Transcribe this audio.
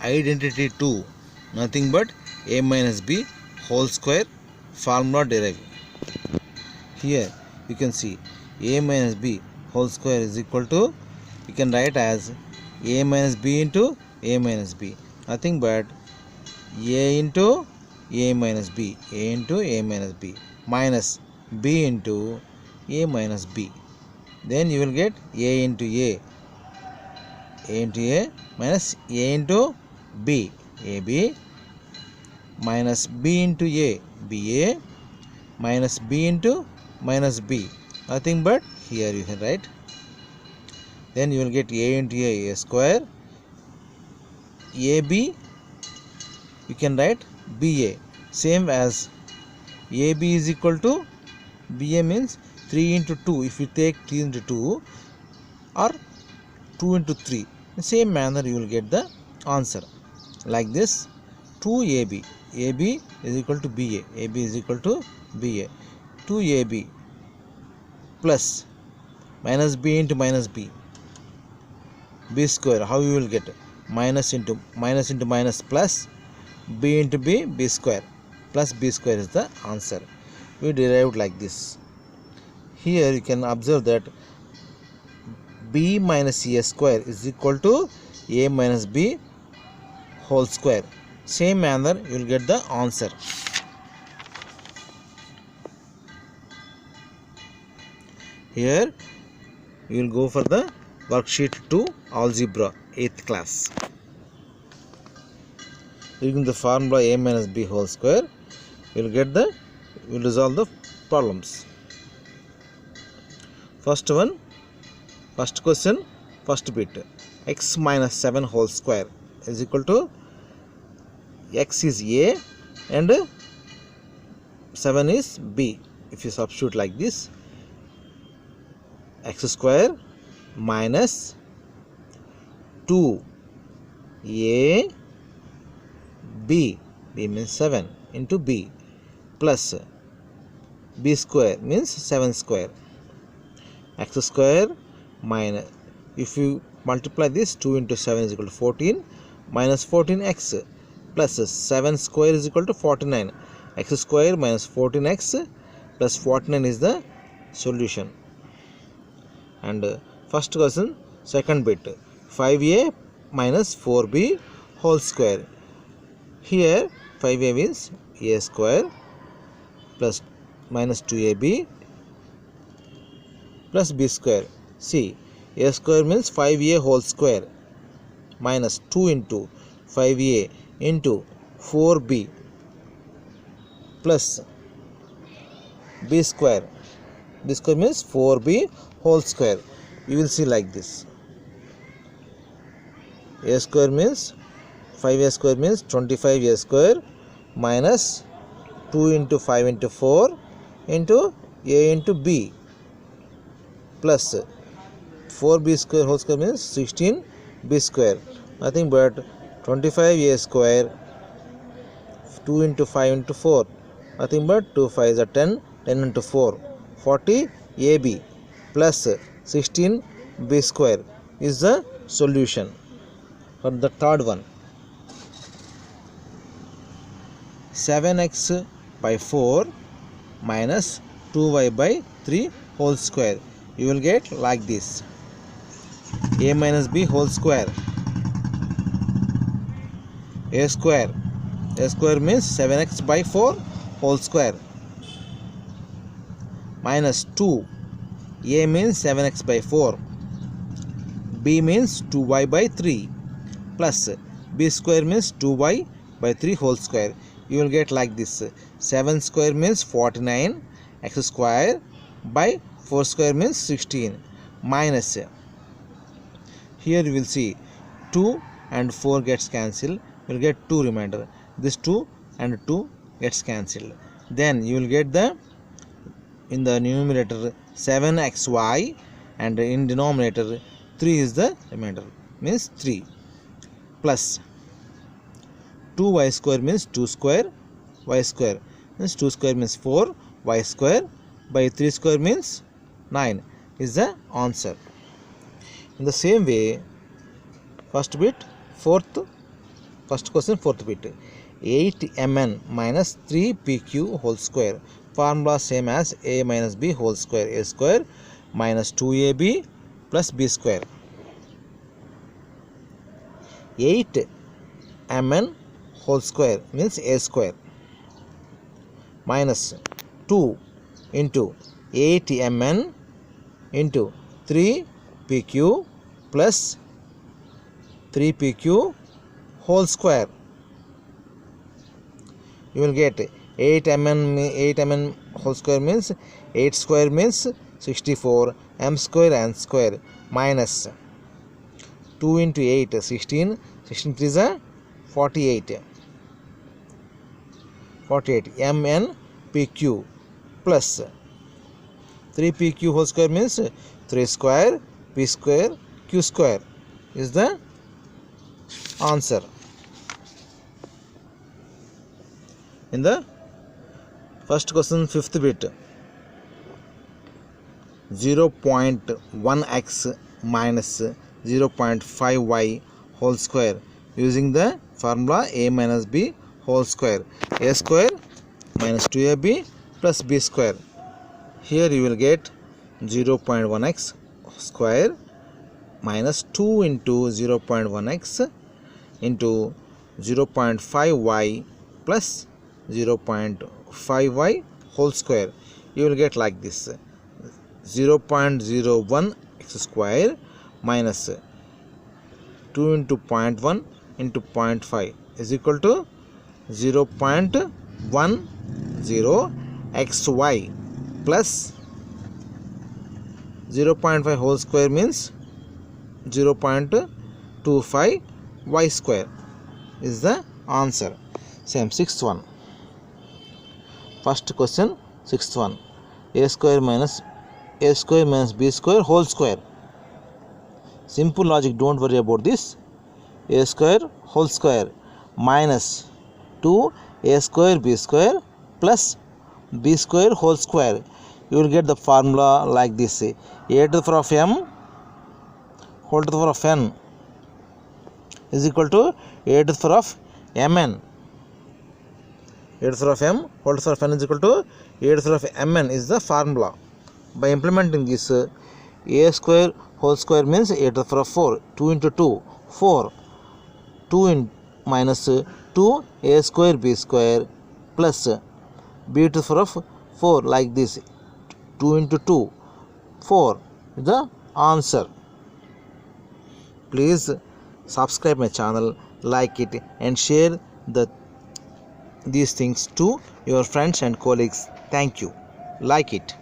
identity to nothing but a minus b whole square formula derived. Here you can see a minus b whole square is equal to, you can write as a minus b into a minus b, nothing but a into a minus b, a into a minus b, minus b into a minus b. Then you will get a into a into a minus a into b, ab, minus b into a, ba, minus b into minus b, nothing but here you can write. Then you will get a into a square, ab, you can write ba, same as ab is equal to ba means 3 into 2, if you take 3 into 2 or 2 into 3, in the same manner you will get the answer like this. 2ab, ab is equal to ba, ab is equal to ba, 2ab plus minus b into minus b, b square, how you will get minus into minus plus b into b, b square plus b square is the answer. We derived like this. Here you can observe that b minus a square is equal to a minus b whole square. Same manner you will get the answer. Here you will go for the worksheet 2 algebra 8th class. Using the formula a minus b whole square, you will resolve the problems. First question, first bit, x minus 7 whole square is equal to, x is a and 7 is b. If you substitute like this, x square minus 2 a b, b means 7 into b, plus b square means 7 square, x square minus, if you multiply this, 2 into 7 is equal to 14, minus 14x plus 7 square is equal to 49, x square minus 14x plus 49 is the solution. And first question, second bit, 5a minus 4b whole square. Here 5a means a square plus minus 2ab plus b square. See, a square means 5a whole square minus 2 into 5a into 4b plus b square. B square means 4b whole square. You will see like this. A square means 5a square means 25a square minus 2 into 5 into 4 into a into b plus 4b square whole square means 16b square, nothing but 25a square, 2 into 5 into 4, nothing but 2 5 is a 10, 10 into 4, 40 ab plus 16b square is the solution. For the third one, 7x by 4 minus 2y by 3 whole square. You will get like this, a minus b whole square, a square means 7x by 4 whole square minus 2, a means 7x by 4, b means 2y by 3 plus b square means 2y by 3 whole square. You will get like this, 7 square means 49 x square by 4 square means 16 minus, here you will see 2 and 4 gets cancelled, you will get 2 remainder, this 2 and 2 gets cancelled. Then you will get the, in the numerator 7xy and in denominator 3 is the remainder, means 3 plus 2y square means 2 square, y square means 2 square means 4, y square by 3 square means 9 is the answer. In the same way, first bit, fourth First question, fourth bit. 8mn minus 3pq whole square. Formula same as a minus b whole square. A square minus 2ab plus b square. 8mn whole square means a square minus 2 into 8mn into 3pq plus 3pq whole square. You will get 8mn whole square means 8 square means 64, m square n square minus 2 into 8 16, 16 3 is 48, mn pq plus 3pq whole square means 3 square p square q square is the answer. In the first question, fifth bit, 0.1x minus 0.5y whole square using the formula a minus b whole square. A square minus 2ab plus b square. Here you will get 0.1x square minus 2 into 0.1x into 0.5y plus 0.5y whole square. You will get like this: 0.01 x square minus 2 into 0.1 into 0.5 is equal to 0.10 xy plus 0.5 whole square means 0.25 y square is the answer. Same sixth one. First question, sixth one, a square minus b square whole square. Simple logic, don't worry about this. A square whole square minus 2a square b square plus b square whole square. You will get the formula like this: a to the power of m whole to the power of n is equal to a to the power of mn. A to the power of m whole to the power of n is equal to a to the power of mn is the formula. By implementing this, a square whole square means a to the power of 4, 2 into 2, 4, 2 in minus 2 a square b square plus b to the power of 4 like this, 2 into 2, 4 is the answer. Please subscribe my channel, like it and share these things to your friends and colleagues. Thank you. Like it.